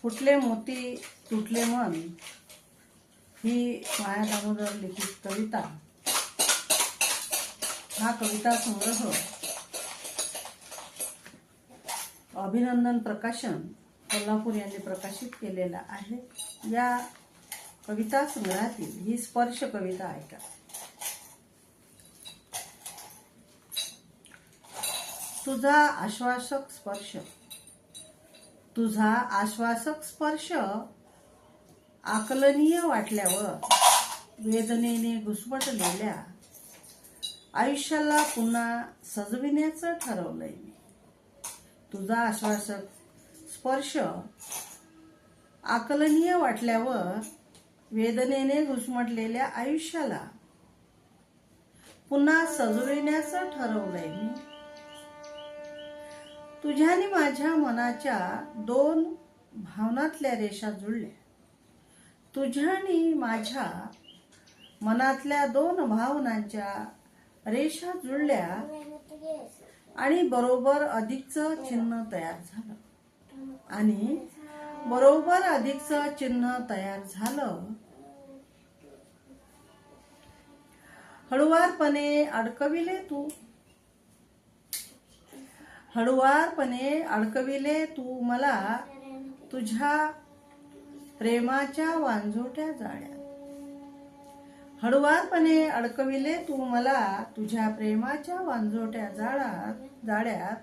फुटले मोती तुटले मन ही माया दामोदर लिखित कविता। हा कविता संग्रह अभिनंदन प्रकाशन कोल्हापूर यांनी प्रकाशित केलेला आहे। या कविता संग्रहातील ही स्पर्श कविता ऐका। तुझा आश्वासक स्पर्श, तुझा आश्वासक स्पर्श आकलनीय वाटल्यावर वेदनेने घुसमटलेल्या आयुष्याला पुन्हा सजविण्याचं ठरवलंय मी। तुझा आश्वासक स्पर्श आकलनीय वाटल्यावर वेदनेने घुसमटलेल्या आयुष्याला पुन्हा सजविण्याचं ठरवलंय मी। तुझ्याने माझ्या मनाच्या दोन भावनातल्या रेषा जुळल्या, तुझ्याने माझ्या मनातल्या दोन भावनांच्या रेषा जुळल्या आणि बरोबर अधिकचं चिन्ह तयार झालं आणि बरोबर अधिकचं चिन्ह तयार झालं। हळुवारपणे अडकविले तू, हळुवारपणे अडकविले तू मला तुझ्या प्रेमाच्या वांझोट्या जाळ्यात। हळुवारपणे अडकविले तू मला तुझ्या प्रेमाच्या वांझोट्या जाळ्यात।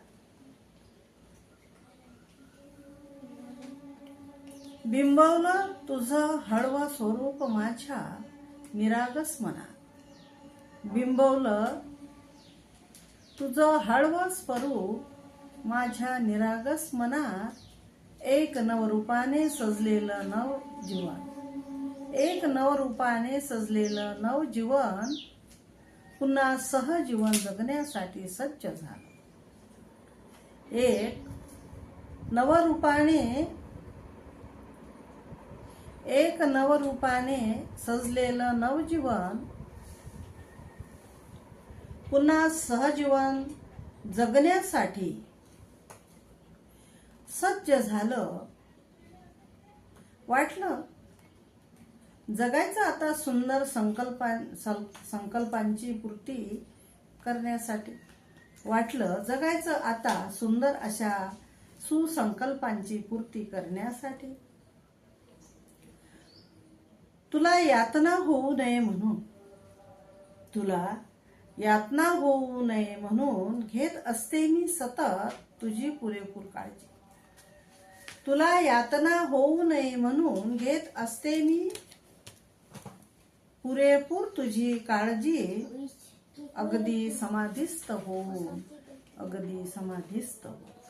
बिंबवलं तुझं हळवं स्वरूप माझ्या निरागस मनात, बिंबवलं तुझं हळवं स्वरूप माझ्या निरागस मनात। एक नवरूपाने सजलेलं नवजीवन, एक नवरूपाने सजलेलं नवजीवन पुन्हा सहजीवन जगण्यासाठी सज्ज झालं। एक नवरूपाने सजलेलं नवजीवन पुन्हा सहजीवन जगण्यासाठी सज्ज झालं। वाटलं जगायचं आता सुंदर संकल्पांची पूर्ती करण्यासाठी, वाटलं जगायचं आता सुंदर अशा सुसंकल्पांची पूर्ती करण्यासाठी। तुला यातना होऊ नये म्हणून, तुला यातना होऊ नये म्हणून घेत असते मी सतत तुझी पुरेपूर काळजी। तुला यातना होऊ नये म्हणून घेत असते मी पुरेपूर तुझी काळजी। अगदी समाधिस्थ होऊन, अगदी समाधिस्थ होऊन।